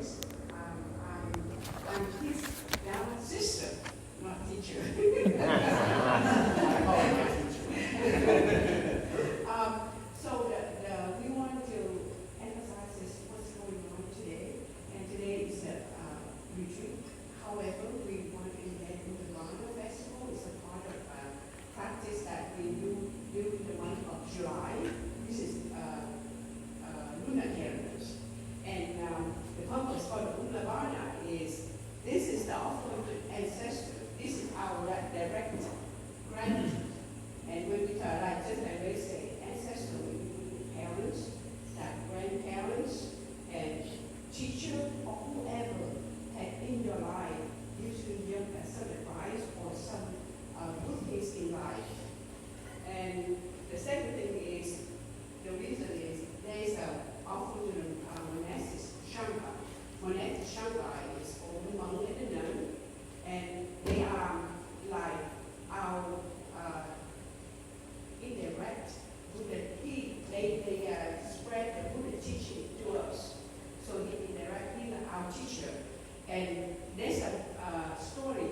voice. I'm his now sister, not teacher. So we want to emphasize what's going on today, and today is a retreat. However, we want to embed Ullambana Festival. It's a part of practice that we do during the month of July. This is lunar calendars, and the purpose for the Ullambana is this is the offering to ancestors. This is our direct gratitude, and when we tell, like just like they say, ancestors, we include parents, grandparents, and teacher, or whoever had in your life gives you some advice or some good things in life. And the second thing is, the reason is there is an offering to the monastics, Sangha. Monastic Sangha is all the monk and the nun, and they are like our indirect Buddha. They spread the Buddha teaching to us. So he indirectly our teacher. And there's a story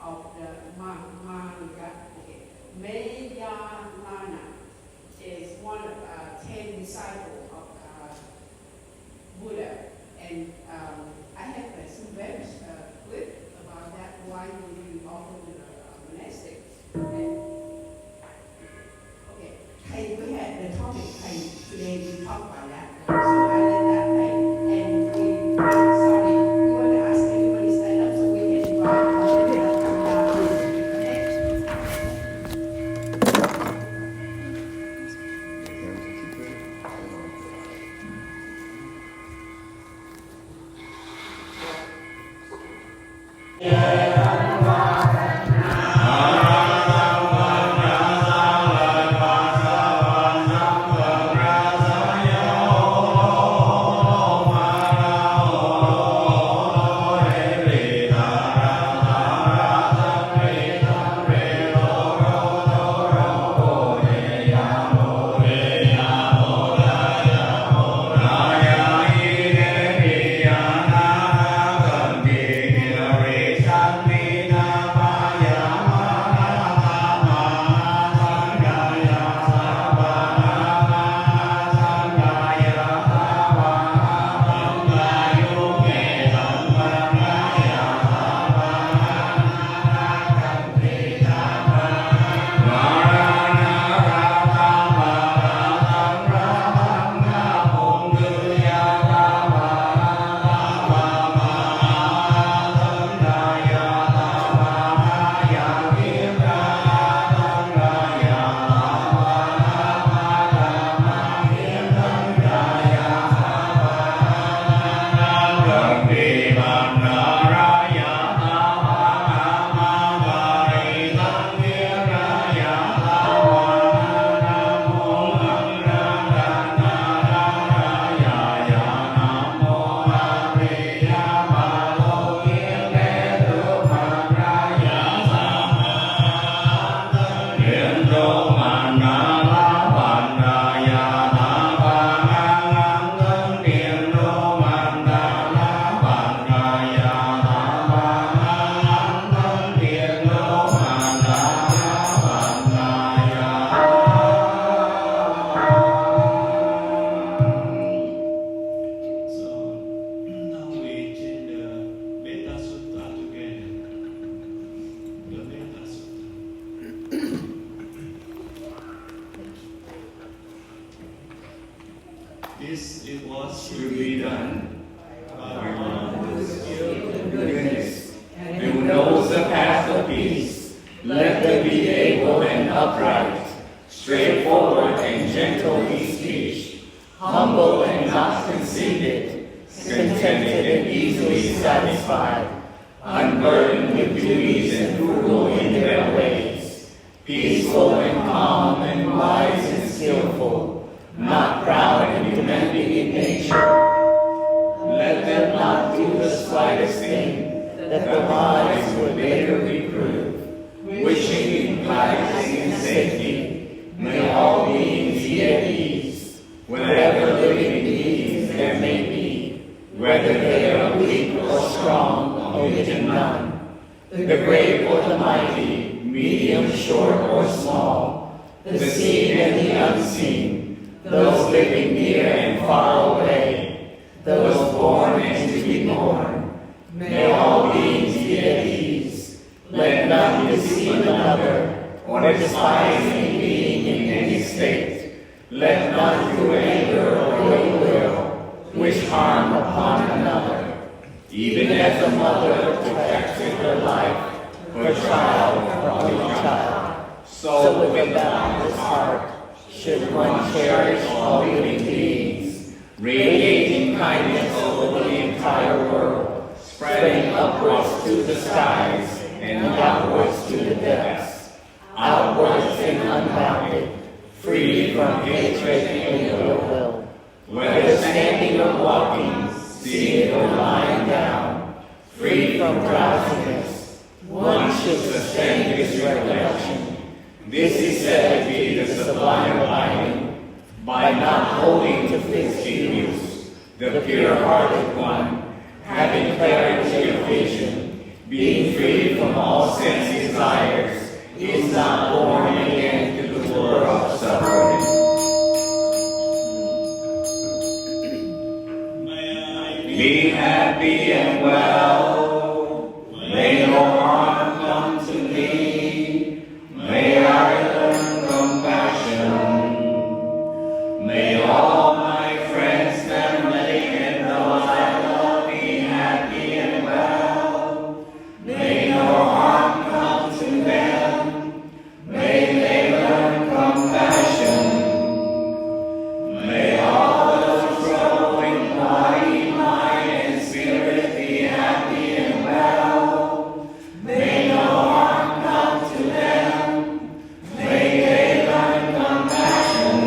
of the Maudgalyayana is one of 10 disciples of Buddha. And I have some very clip about that, why we offer the monastic. And we had the topic today, we talked about that. So I let that play. And we want to ask everybody to stand up so we can invite all the people to come down. This it was to be done by one who is skilled in goodness and who knows the path of peace. Let them be able and upright, straightforward and gentle in speech, humble and not conceited, contented and easily satisfied, unburdened with duties and frugal in their ways, peaceful and calm and wise and skillful, not proud and demanding in nature. Let them not do the slightest thing that the wise would later reprove. Wishing in privacy and safety, may all beings be at ease, whatever living beings there may be, whether they are weak or strong, omitting none, the great or the mighty, medium, short, or small, the seen and the unseen, those living near and far away, those born and to be born. May all beings be at ease. Let none deceive another, or despise any being in any state. Let none through anger or ill will wish harm upon another. Even as a mother protects with her life her child, her only child, so with a boundless heart should one cherish all living beings, radiating kindness over the entire world, spreading upwards to the skies and outwards to the depths, outwards and unbounded, free from hatred and ill will. Whether standing or walking, seated or lying down, free from drowsiness, one should sustain his recollection. This is said to be the sublime abiding, by not holding to fixed views, the pure-hearted one, having clarity of vision, being free from all sense desires, is not born again to the world of suffering. Be happy and well. May no harm come to me. May I learn compassion. May all my friends, family, and those I love be happy and well. May no harm come to them. May they learn compassion. May all those struggling body, mind, and spirit be happy and well. May no harm come to them. May they learn compassion.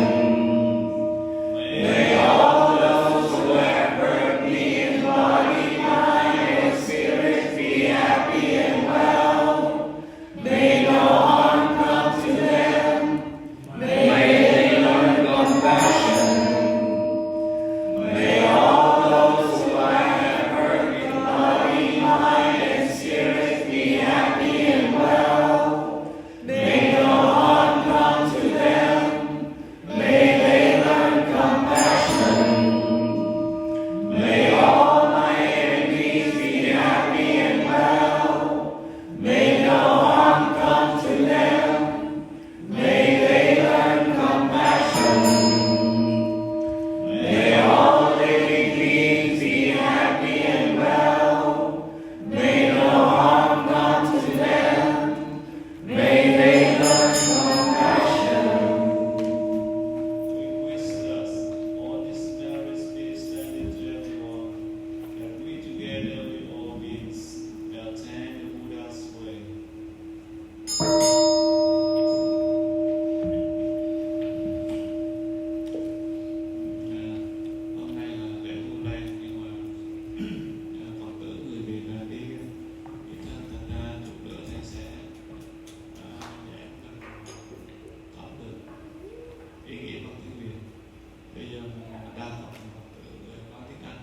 May all those who have hurt me in body, mind, and spirit be happy and well. May no harm come to them. May they learn compassion. May all those who I have hurt in body, mind, and spirit be happy and well. May no harm come to them. May they learn compassion. May all my enemies be happy and well. May no harm come to them. May they learn compassion. May all living beings be happy and well. May no harm come to them. May they learn compassion. We wish us all this various peace and to everyone, that we together with all beings may attain the Buddha's way. hôm nay là lễ Vu Lan, nhưng mà Phật tử người Việt đi ít hơn, thành ra chút nữa thầy sẽ giảng tóm được ý nghĩa bằng tiếng Việt. Bây giờ đa phần Phật tử nói tiếng Anh,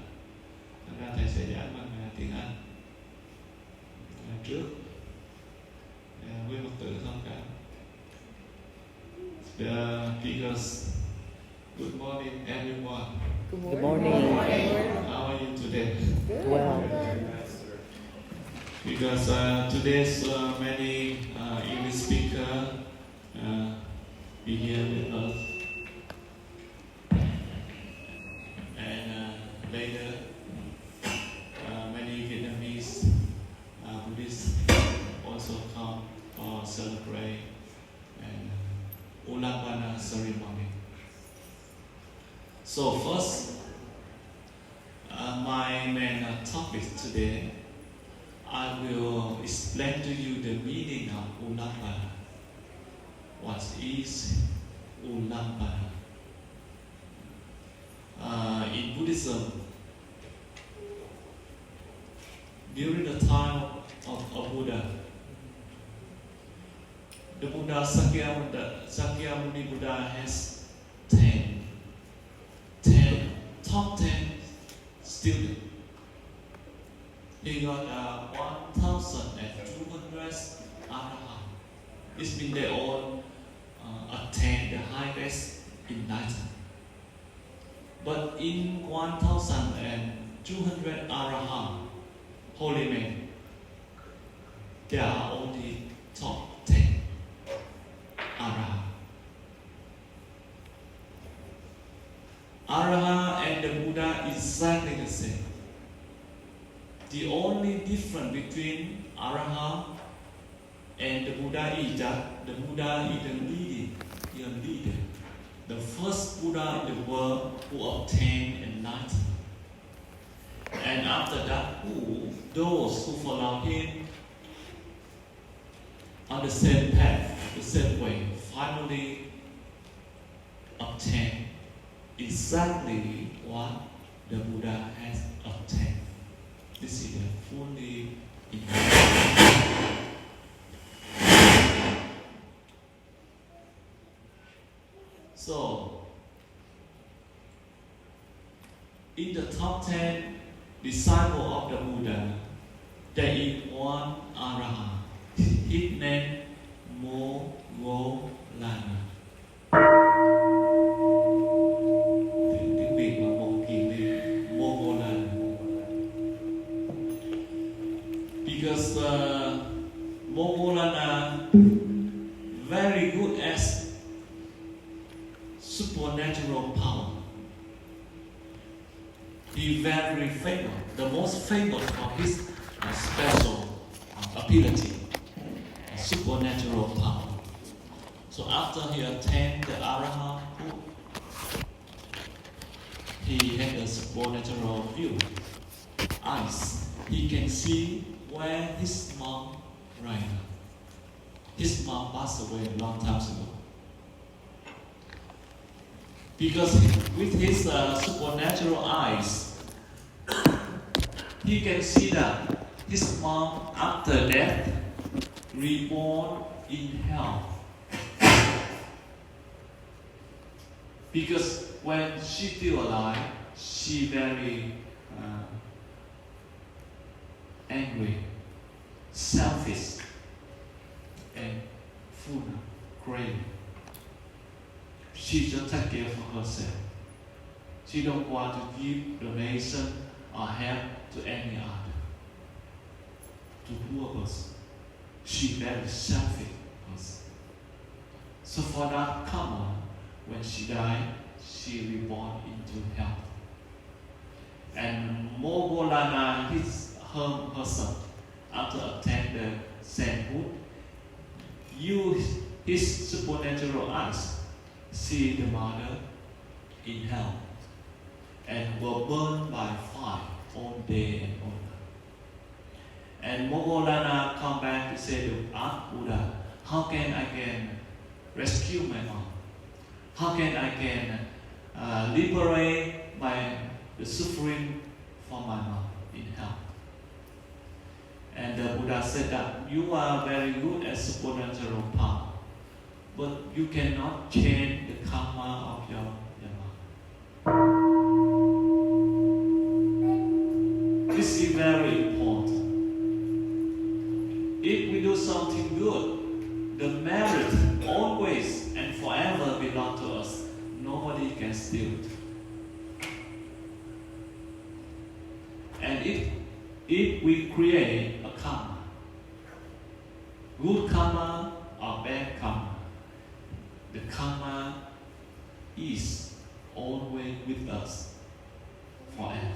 thành ra thầy sẽ giảng bằng tiếng Anh trước. Quý Phật tử thông cảm. Because good morning everyone. Good morning. How are you today? Well, Because today's many English speaker be here with us, and later many Vietnamese Buddhists also come for celebrate and Ullambana ceremony. So first, my main topic today, I will explain to you the meaning of Ullambana. What is Ullambana? In Buddhism, during the time of Buddha, the Buddha Sakyamuni Buddha has 10 top 10 students. He got 1,200 arahant. It means they all attain the highest enlightenment. But in 1,200 arahant, holy men, there are only top 10 arahant. Arahant and the Buddha is exactly the same. The only difference between Arahant and the Buddha is that the Buddha is the leader, the first Buddha in the world who obtained enlightenment. And after that, those who follow him on the same path, the same way, finally obtain exactly what the Buddha has obtained. This is a fully enlightened. So, in the top 10 disciples of the Buddha, there is one Arahant. His name Maudgalyayana. Tiếng Việt là Maudgalyayana. Because Maudgalyayana very good at supernatural power. He very famous, the most famous for his special ability, supernatural power. So after he attained the Arahant, he had a supernatural view, eyes. He can see where his mom right now. His mom passed away a long time ago. Because with his supernatural eyes, he can see that his mom, after death, reborn in hell. Because when she still alive, she very angry, selfish, and full of craving. She just take care for herself. She don't want to give donation or help to any other, to poor person. She very selfish person. So for that karma, when she died, she reborn into hell. And Maudgalyayana herself, after attaining the sainthood, used his supernatural eyes, see the mother in hell, and were burned by fire all day and all night. And Maudgalyayana come back to say to ask Buddha, how can I rescue my mom? How can I liberate the suffering for my mom in hell? And the Buddha said that you are very good at supernatural power, but you cannot change the karma of your mom. This is very important. If we do something good, the merit always and forever belongs to us. Nobody can steal it. And if we create a karma, good karma or bad karma, the karma is always with us forever.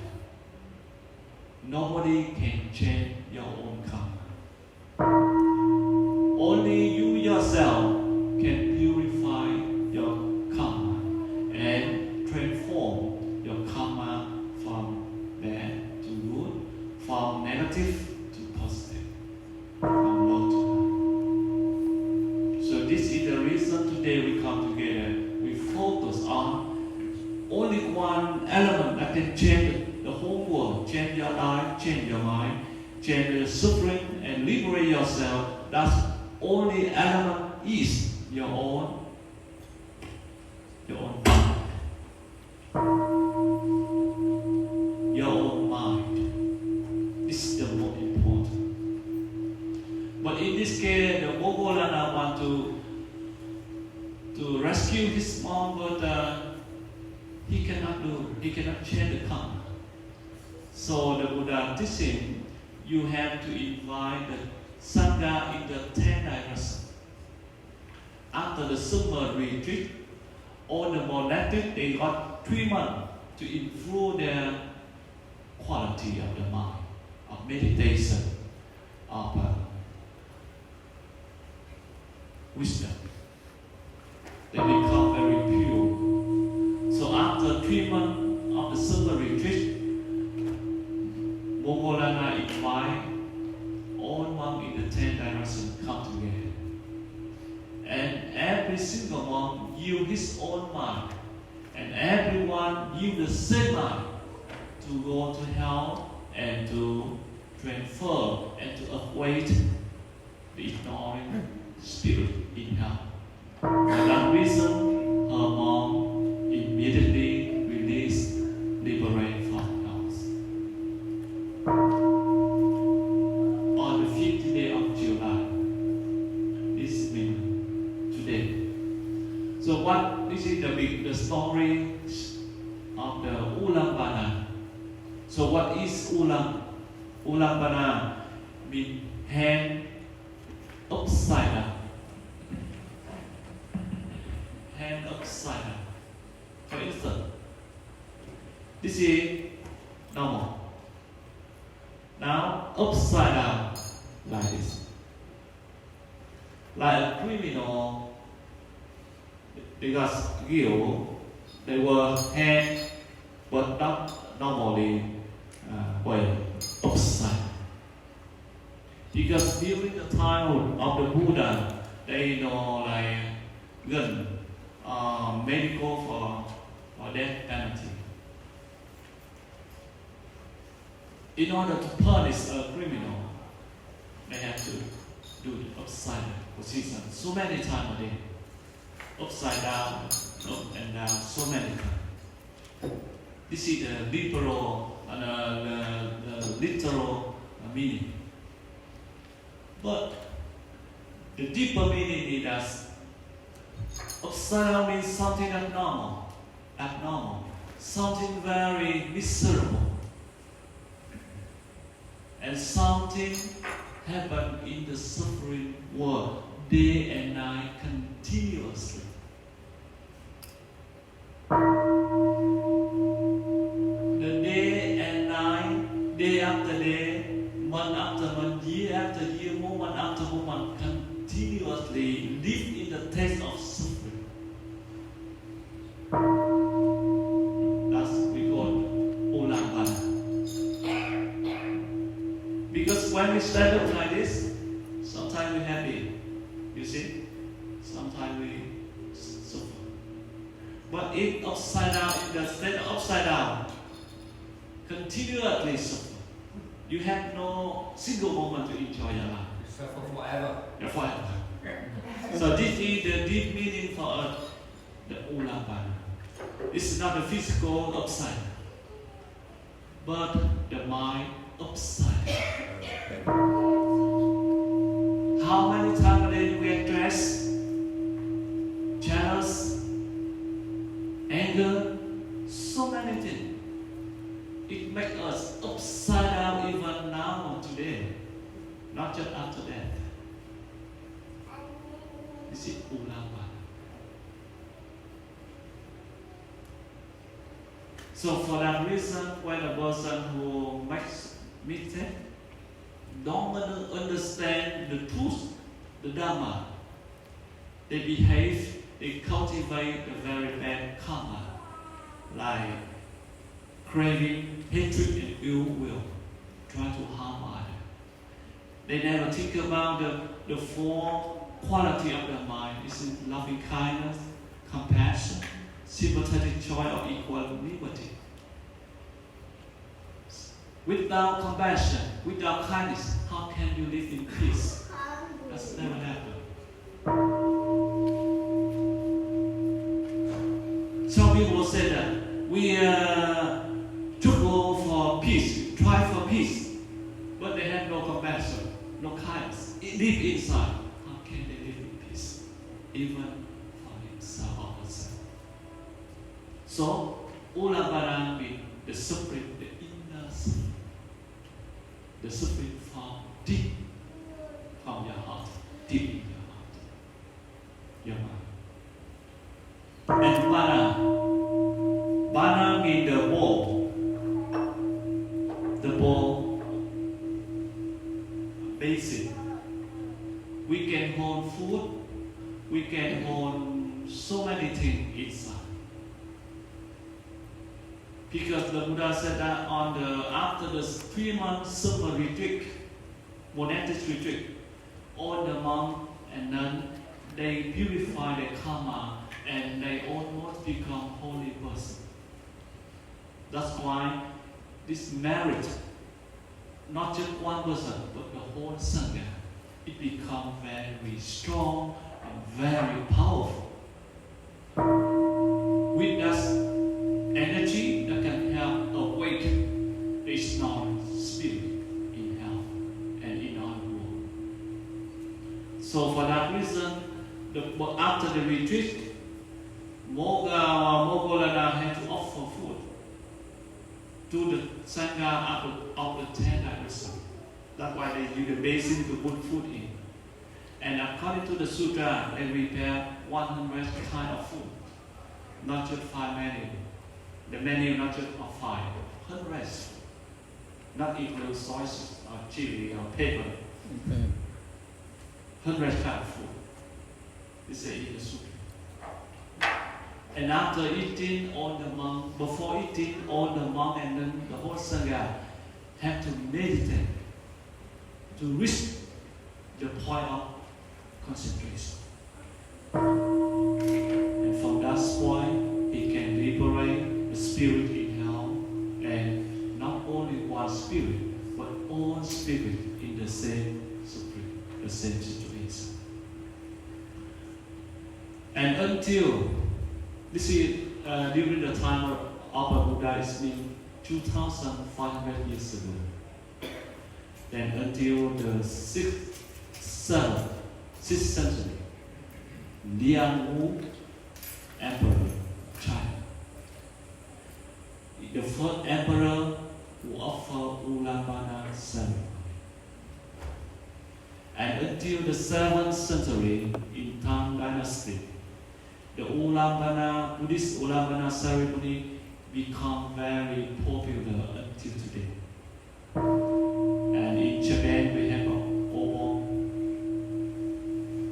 Nobody can change your own karma. Only you yourself can purify your karma and transform your karma from bad to good, from negative to positive, from low to high. So this is the reason today we come together. We focus on only one element that can change the whole world, change your life, change your mind, change your suffering, and liberate yourself. That's only element is your own mind. Your own mind is the But in this case, the Maudgalyayana want to rescue his mom, but he cannot change the karma. So the Buddha teaching, you have to invite the Sangha in the 10 directions. After the summer retreat, all the monastics, they got 3 months to improve their quality of the mind, of meditation, of wisdom. They become very pure. So after 3 months of the summer retreat, Maudgalyayana invite all monks in the 10 directions come together. And every single monk yield his own mind. And everyone yield the same mind to go to hell and to transfer and to await the ignoring spirit in hell. For that reason, her mom immediately released, liberated from house. On the 5th day of July, this means today. So this is the story of the Ullambana. So what is Ullambana? Means hand upside down. Hand upside down. For instance, this is normal. Now upside down like this. Like a criminal, because guilt, they were hand but not normally way upside. Because during the time of the Buddha, they know like gun, medical for death penalty. In order to punish a criminal, they have to do the upside position so many times a day. Upside down, up and down, so many times. This is the literal meaning. But the deeper meaning is that upside down means something abnormal, something very miserable, and something happen in the suffering world day and night continuously. The day and night, day after day, month after month, year after year, moment after moment, continuously live in the taste of suffering. That's we call Ullambana. Because when we stand up like this, sometimes we're happy. You see? Sometimes we suffer. But if upside down, if the state upside down, continuously suffer. You have no single moment to enjoy your life. You suffer forever. You're forever. So this is the deep meaning for us, the Ullambana. It's not the physical upside, but the mind upside. How many times a day do we get stressed, jealous, anger, so many things. It makes us upside down even now and today, not just after death. This is Ullambana. So for that reason, when a person who makes mistake don't understand the truth, the Dharma, they behave, they cultivate the very bad karma, like craving, hatred, and ill will, try to harm others. They never think about the four quality of the mind. It's loving kindness, compassion, sympathetic joy, or equal liberty. Without compassion, without kindness, how can you live in peace? That's never happened. Some people say that we struggle for peace, try for peace, but they have no compassion, no kindness. live inside, how can they live in peace? Even for himself or herself. So, Ullambana means the suffering, the inner suffering. The suffering from deep from your heart, deep in your heart, your mind. And Bana. Bana means the bowl. The bowl, basic. We can hold food, we can hold so many things inside. Because the Buddha said that after the 3-month summer retreat, monastic retreat, all the monks and nuns, they purify their karma and they almost become holy person. That's why this merit, not just one person, but the whole Sangha, it becomes very strong and very powerful. With that energy that can help awake the ignorant spirit in hell and in our world. So for that reason, after the retreat, Maudgalyayana had to offer food to the Sangha of the 10 directions. That's why they use the basin to put food in. And according to the sutra, they prepare 100 kind of food, not just 5 menu. The menu not just of 5, 100. Not include soy sauce or chili or pepper. 100 kind of food. This is in the sutra. And after eating, all the monk, before eating, all the monk and then the whole Sangha have to meditate to reach the point of concentration. And from that point, he can liberate the spirit in hell, and not only one spirit, but all spirit in the same supreme, the same situation. And until this is during the time of Buddha, it's been 2,500 years ago. Then until the 6th century, Liang Wu, Emperor China, the first emperor who offered Ullambana ceremony. And until the 7th century, in Tang Dynasty, the Buddhist Ullambana ceremony become very popular until today. And in Japan, we have Obon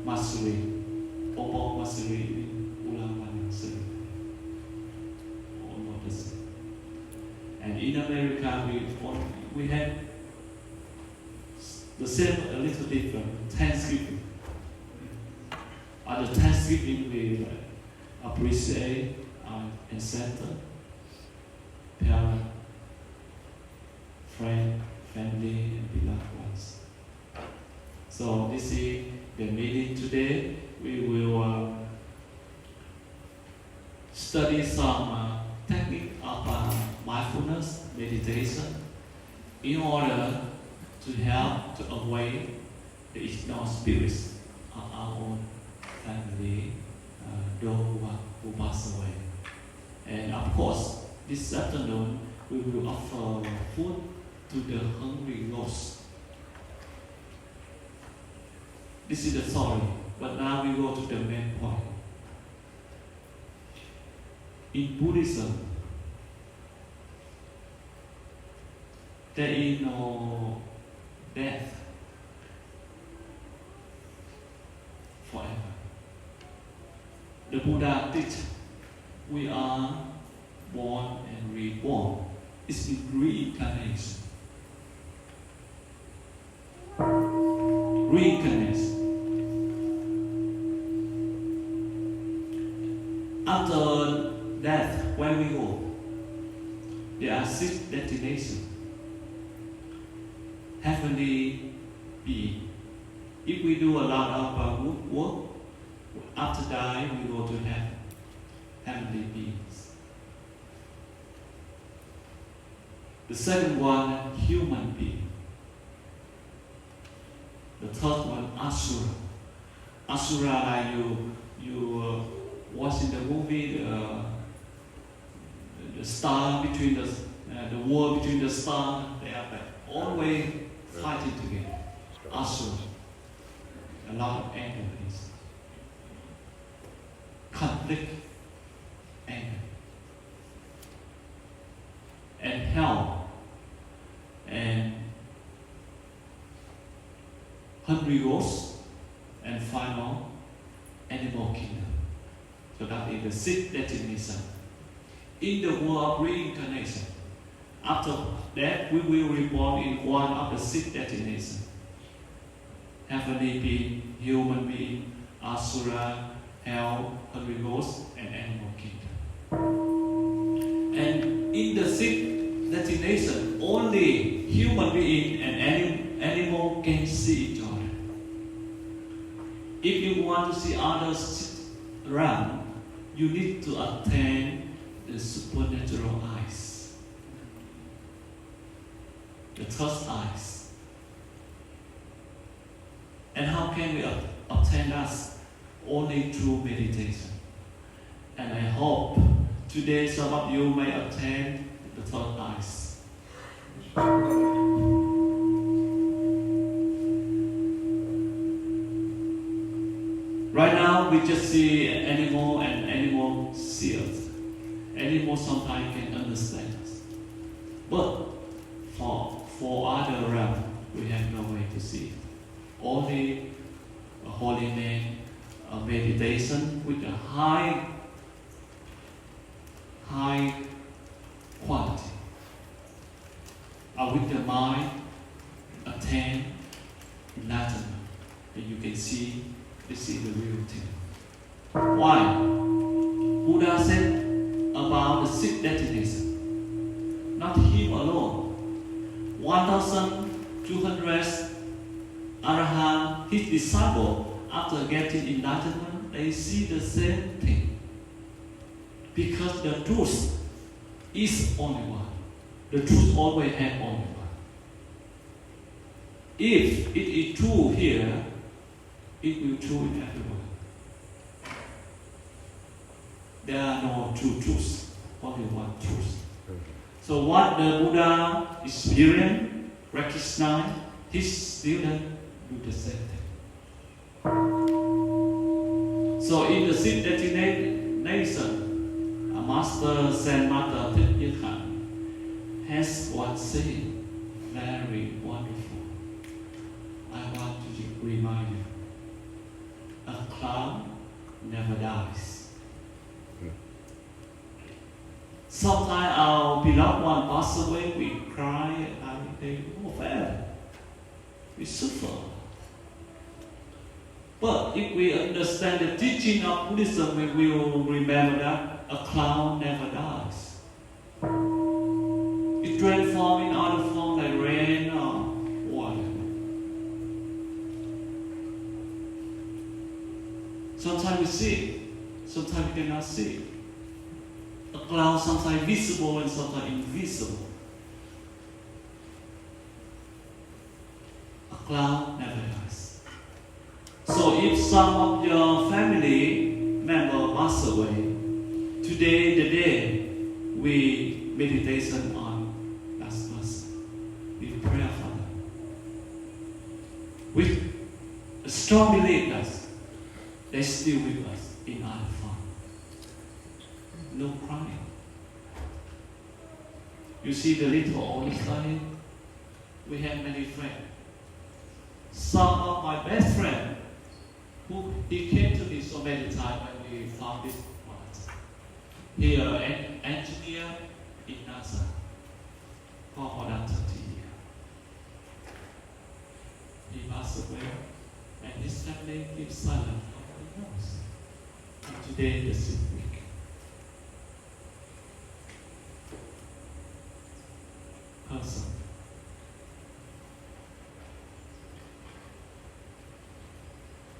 Matsuri Ullambana ceremony. Almost the same. And in America, we have the same, a little different, Thanksgiving. At the Thanksgiving, we appreciate our ancestors, parents, friends, family, and beloved ones. So this is the meeting today. We will study some technique of mindfulness, meditation, in order to help to awake the ignorant spirits of our own family, those who pass away. And of course, this afternoon we will offer food to the hungry ghosts. This is the story, but now we go to the main point. In Buddhism, there is no death forever. The Buddha teaches we are born and reborn. It's in reincarnation. Reincarnation. After death, where we go? There are 6 destinations. Heavenly being. If we do a lot of good work, after dying we go to heaven. Heavenly beings. The second one, human being. The third one, Asura. Asura, like you watch in the movie, the star between the war between the stars, they are like always fighting together. Asura. A lot of anger is conflict, anger, and hell, and hungry ghosts, and final animal kingdom. So that is the sixth destination. In the world of reincarnation, after that we will reborn in one of the six destinations. Heavenly being, human being, Asura, hell, hungry ghost, and animal kingdom. And in the sixth destination, only human being and animal can see each other. If you want to see others around, you need to attain the supernatural eyes, the third eyes. And how can we obtain that? Only through meditation. And I hope today some of you may obtain the third eyes. Right now we just see animal and animal see us. Animal sometimes can understand us. But for other realm, we have no way to see it. Only a holy name, a meditation with a high quality. With the mind, attain enlightenment, and you can see this is the real thing. Why? Buddha said about the sixth destination, not him alone. 1,200 Arahant, his disciple, after getting enlightenment, they see the same thing. Because the truth is only one. The truth always has only one. If it is true here, it will be true in everywhere. There are no two truths, only one truth. So what the Buddha experienced, recognized, his students do the same thing. So in the sixth destination, a master Zen Master Thích has one saying, very wonderful. I want to remind you, a cloud never dies. Sometimes our beloved one passes away, we cry and they fail. We suffer. But if we understand the teaching of Buddhism, we will remember that a cloud never dies. It transforms in other form like rain or water. Sometimes we see it, sometimes we cannot see it. A cloud sometimes visible and sometimes invisible. A cloud never dies. So if some of your family member pass away, today the day we meditation on last verse, we pray for them. With a strong belief that they're still with us in our form. No crying. You see the little old study, we have many friends. Some of my best friends, he came to me so many times when we found this part. He is an engineer in NASA for more than 30 years. He passed away, and his family keeps silent for the years. And today, the 6th week. Person.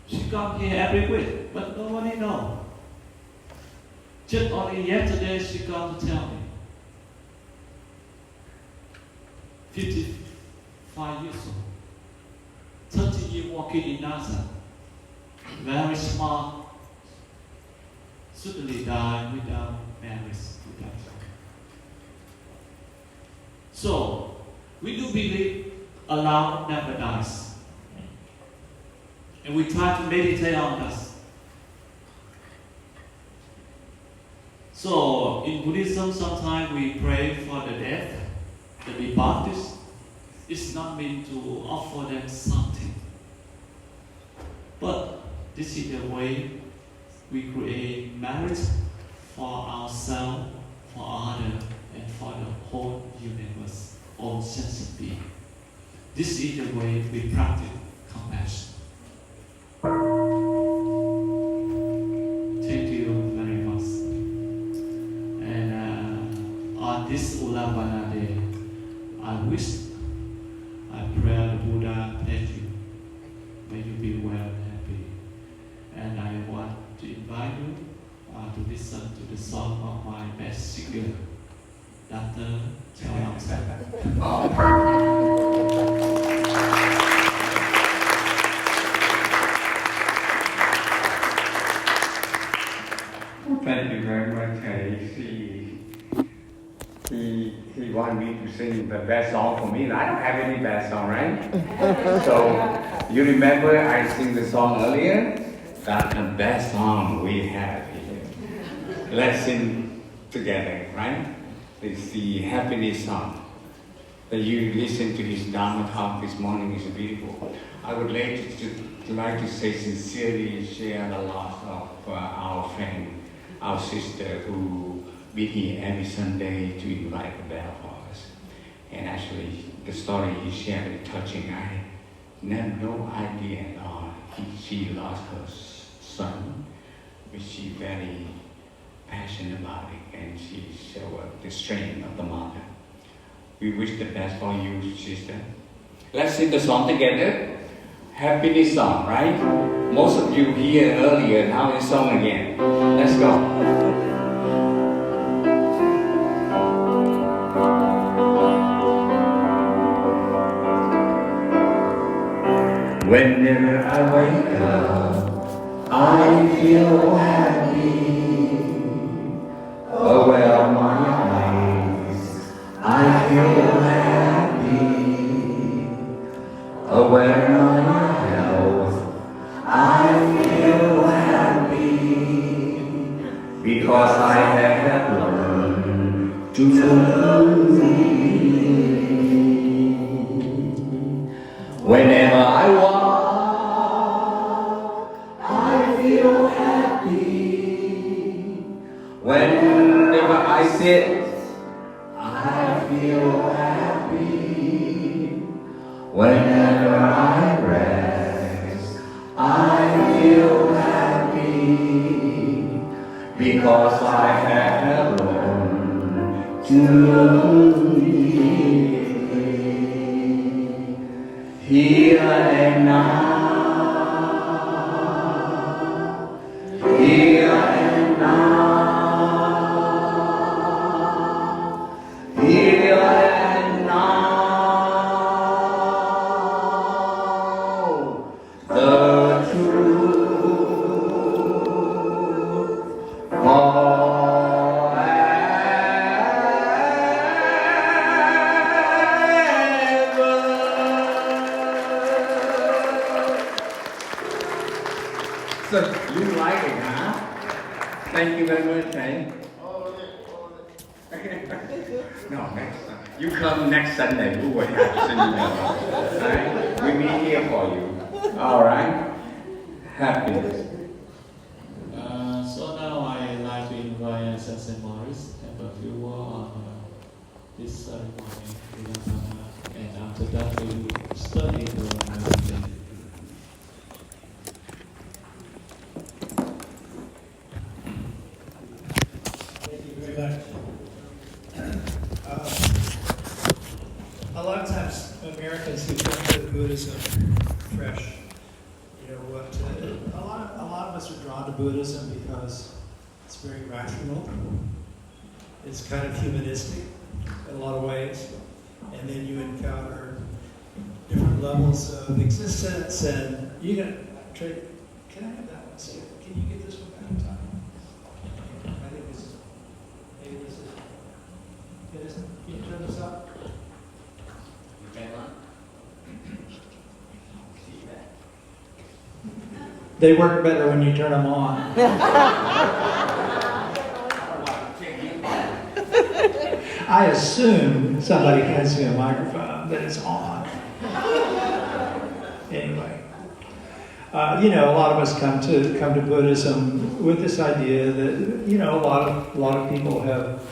She come here every week, but nobody knows. Just only yesterday she come to tell me. 55 years old. 30 you walking in NASA, very smart, suddenly die without marriage. So, we do believe Allah never dies. And we try to meditate on this. So, in Buddhism, sometimes we pray for the dead, the departed. It's not meant to offer them something. But this is the way we create marriage for ourselves, for others, and for the whole universe, all sentient beings. This is the way we practice compassion. Thank you very much. And on this Ullambana Day, I pray the Buddha bless you. May you be well and happy. And I want to invite you to listen to the song of my best singer, Dr. Thank you very much. He wanted me to sing the best song for me. I don't have any best song, right? So you remember I sing the song earlier? That's the best song we have here. Let's sing together, right? It's the happiness song that you listen to this Dharma talk this morning is beautiful. I would like to say sincerely share the loss of our friend, our sister who be here every Sunday to invite the bell for us. And actually, the story he shared is touching. I had no idea at all. She lost her son, but she very passionate about it, and she showed the strength of the mother. We wish the best for you, sister. Let's sing the song together. Happiness song, right? Most of you here earlier, now it's song again. Let's go. Whenever I wake up, I feel happy. Aware of my eyes, I feel happy. Aware of my health, I feel happy. Because I have learned to believe. Whenever I walk, whenever I sit, I feel happy. Whenever I rest, I feel happy. Because I have learned to believe. Here and now. Here and now. Here and now. The truth forever. So you like it, huh? Thank you very much, man. No, next time. You come next Sunday, we will have to send you down. Alright? We'll be here for you. Alright? Happiness. So now I'd like to invite Sensei Morris and a few words on this ceremony, and after that we will study the meditation. A lot of times Americans who come to Buddhism fresh, a lot of us are drawn to Buddhism because it's very rational. It's kind of humanistic in a lot of ways, and then you encounter different levels of existence, and you can trade. Can I have that one? See, can you get this one back in time? I think this is. Maybe this is. It isn't. Can you turn this up? They work better when you turn them on. I assume somebody hands me a microphone that it's on. Anyway, a lot of us come to Buddhism with this idea that a lot of people have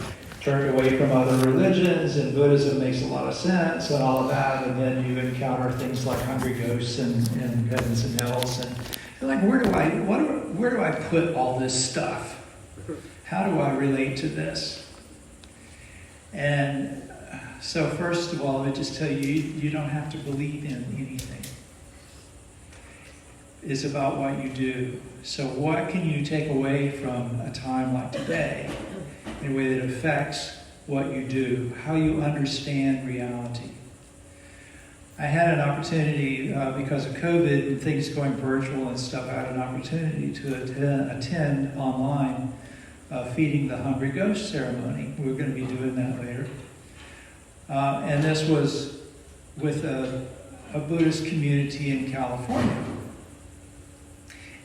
turned away from other religions, and Buddhism makes a lot of sense and all of that, and then you encounter things like hungry ghosts and heavens and hells, and you're like, where do I put all this stuff? How do I relate to this? And so first of all, let me just tell you, you don't have to believe in anything. It's about what you do. So what can you take away from a time like today in a way that affects what you do, how you understand reality? I had an opportunity, because of COVID and things going virtual and stuff, I had an opportunity to attend online Feeding the Hungry Ghost ceremony. We're going to be doing that later. And this was with a Buddhist community in California.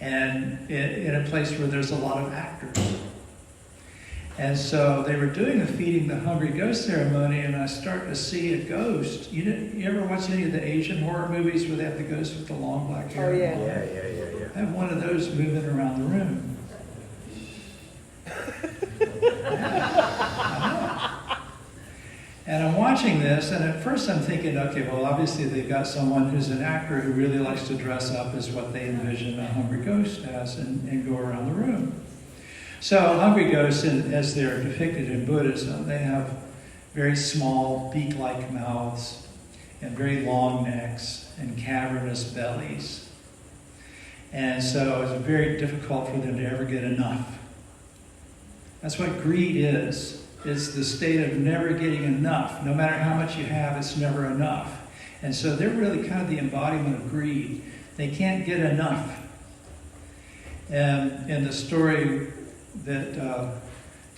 And in a place where there's a lot of actors. And so they were doing the Feeding the Hungry Ghost ceremony, and I start to see a ghost. You ever watch any of the Asian horror movies where they have the ghost with the long black hair? Oh, yeah. Yeah. I have one of those moving around the room. And I'm watching this, and at first I'm thinking, okay, well, obviously they've got someone who's an actor who really likes to dress up as what they envision a hungry ghost as and go around the room. So hungry ghosts, as they're depicted in Buddhism, they have very small beak-like mouths and very long necks and cavernous bellies. And so it's very difficult for them to ever get enough. That's what greed is. It's the state of never getting enough. No matter how much you have, it's never enough. And so they're really kind of the embodiment of greed. They can't get enough. And in the story that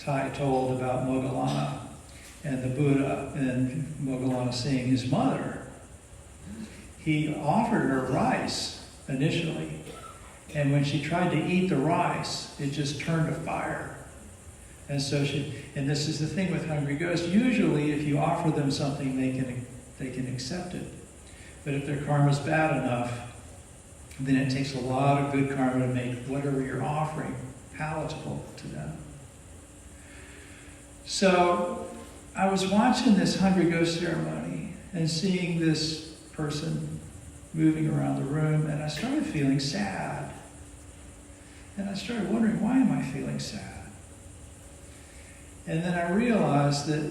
Tai told about Moudgalyayana and the Buddha and Moudgalyayana seeing his mother, he offered her rice initially. And when she tried to eat the rice, it just turned to fire. And so and this is the thing with hungry ghosts, usually if you offer them something, they can accept it. But if their karma's bad enough, then it takes a lot of good karma to make whatever you're offering palatable to them. So I was watching this hungry ghost ceremony and seeing this person moving around the room, and I started feeling sad. And I started wondering, why am I feeling sad? And then I realized that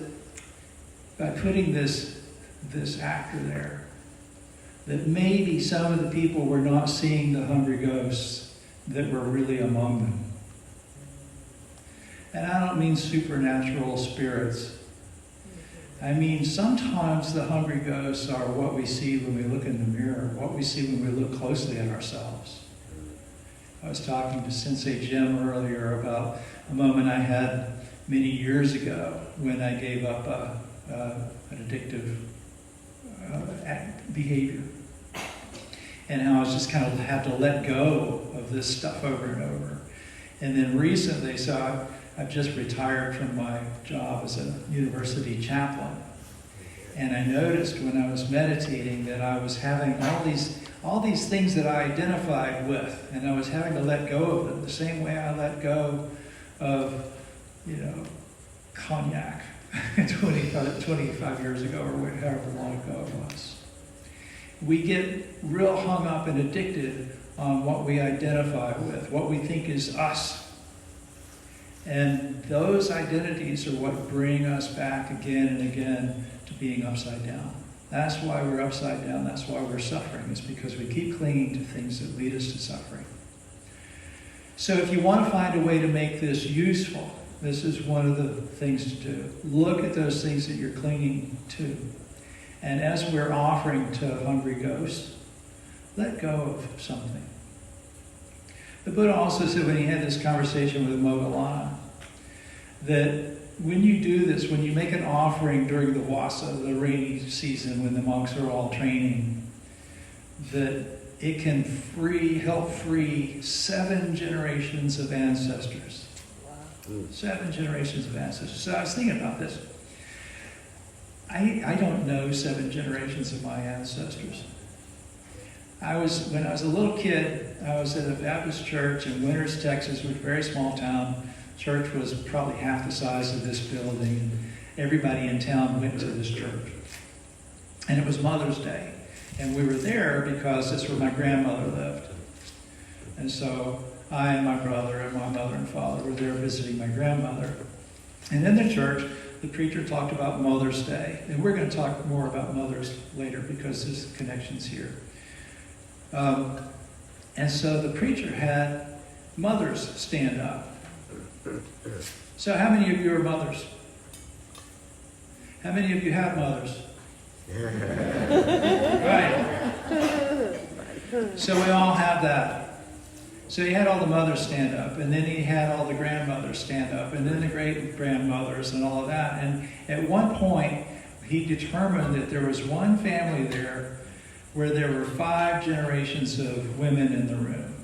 by putting this actor there, that maybe some of the people were not seeing the hungry ghosts that were really among them. And I don't mean supernatural spirits. I mean, sometimes the hungry ghosts are what we see when we look in the mirror, what we see when we look closely at ourselves. I was talking to Sensei Jim earlier about a moment I had many years ago when I gave up an addictive behavior. And how I was just kind of had to let go of this stuff over and over. And then recently, so I've just retired from my job as a university chaplain. And I noticed when I was meditating that I was having all these things that I identified with, and I was having to let go of them the same way I let go of, cognac 25 years ago or however long ago it was. We get real hung up and addicted on what we identify with, what we think is us. And those identities are what bring us back again and again to being upside down. That's why we're upside down. That's why we're suffering. It's because we keep clinging to things that lead us to suffering. So if you want to find a way to make this useful, this is one of the things to do. Look at those things that you're clinging to And as we're offering to a hungry ghost, let go of something. The Buddha also said when he had this conversation with Maudgalyayana, that when you do this, when you make an offering during the wasa, the rainy season when the monks are all training, that it can help free 7 generations of ancestors. 7 generations of ancestors. So I was thinking about this. I don't know 7 generations of my ancestors. When I was a little kid, I was at a Baptist church in Winters, Texas, which was a very small town. Church was probably half the size of this building. Everybody in town went to this church. And it was Mother's Day. And we were there because that's where my grandmother lived. And so I and my brother and my mother and father were there visiting my grandmother. And in the church, the preacher talked about Mother's Day. And we're going to talk more about mothers later because there's connections here. And so the preacher had mothers stand up. So how many of you are mothers? How many of you have mothers? Right. So we all have that. So he had all the mothers stand up, and then he had all the grandmothers stand up, and then the great-grandmothers and all of that. And at one point, he determined that there was one family there where there were 5 generations of women in the room.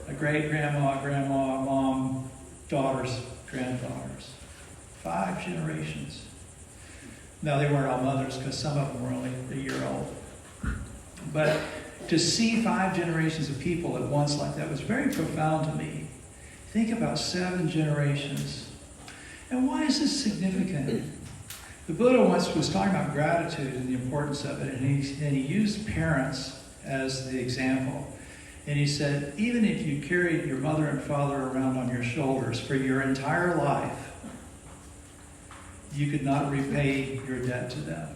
A great-grandma, grandma, mom, daughters, granddaughters. 5 generations. Now, they weren't all mothers because some of them were only a year old. But to see 5 generations of people at once like that was very profound to me. Think about 7 generations. And why is this significant? The Buddha once was talking about gratitude and the importance of it, and he used parents as the example. And he said, even if you carried your mother and father around on your shoulders for your entire life, you could not repay your debt to them.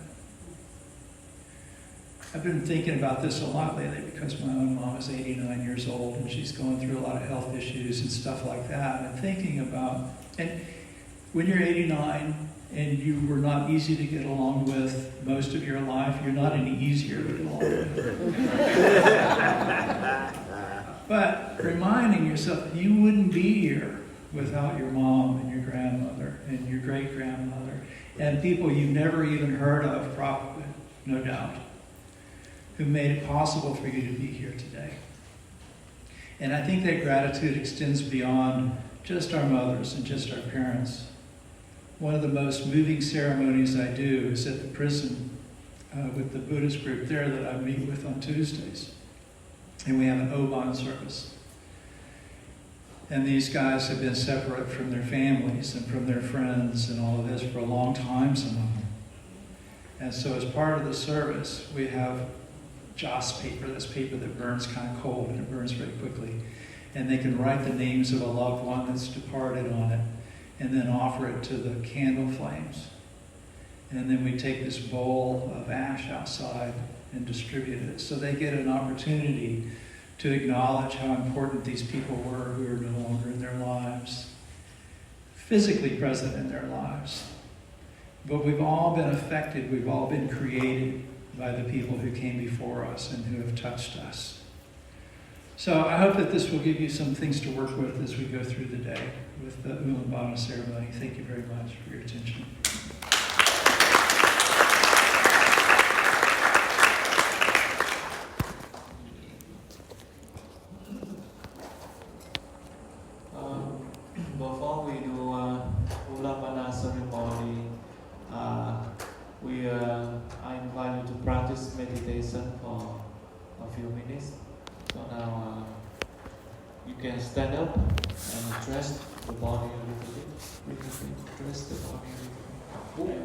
I've been thinking about this a lot lately because my own mom is 89 years old and she's going through a lot of health issues and stuff like that. And thinking about, and when you're 89 and you were not easy to get along with most of your life, you're not any easier to get along with. But reminding yourself, you wouldn't be here without your mom and your grandmother and your great-grandmother and people you've never even heard of, probably, no doubt, who made it possible for you to be here today. And I think that gratitude extends beyond just our mothers and just our parents. One of the most moving ceremonies I do is at the prison with the Buddhist group there that I meet with on Tuesdays. And we have an Oban service. And these guys have been separate from their families and from their friends and all of this for a long time, some of them. And so as part of the service, we have joss paper, that's paper that burns kind of cold and it burns very quickly. And they can write the names of a loved one that's departed on it and then offer it to the candle flames. And then we take this bowl of ash outside and distribute it. So they get an opportunity to acknowledge how important these people were who are no longer in their lives, physically present in their lives. But we've all been affected, we've all been created by the people who came before us and who have touched us. So I hope that this will give you some things to work with as we go through the day with the Ullambana ceremony. Thank you very much for your attention. Before we do Ullambana ceremony, I invite you to practice meditation for a few minutes. So now you can stand up and dress the body a little bit. Dress the body a little bit.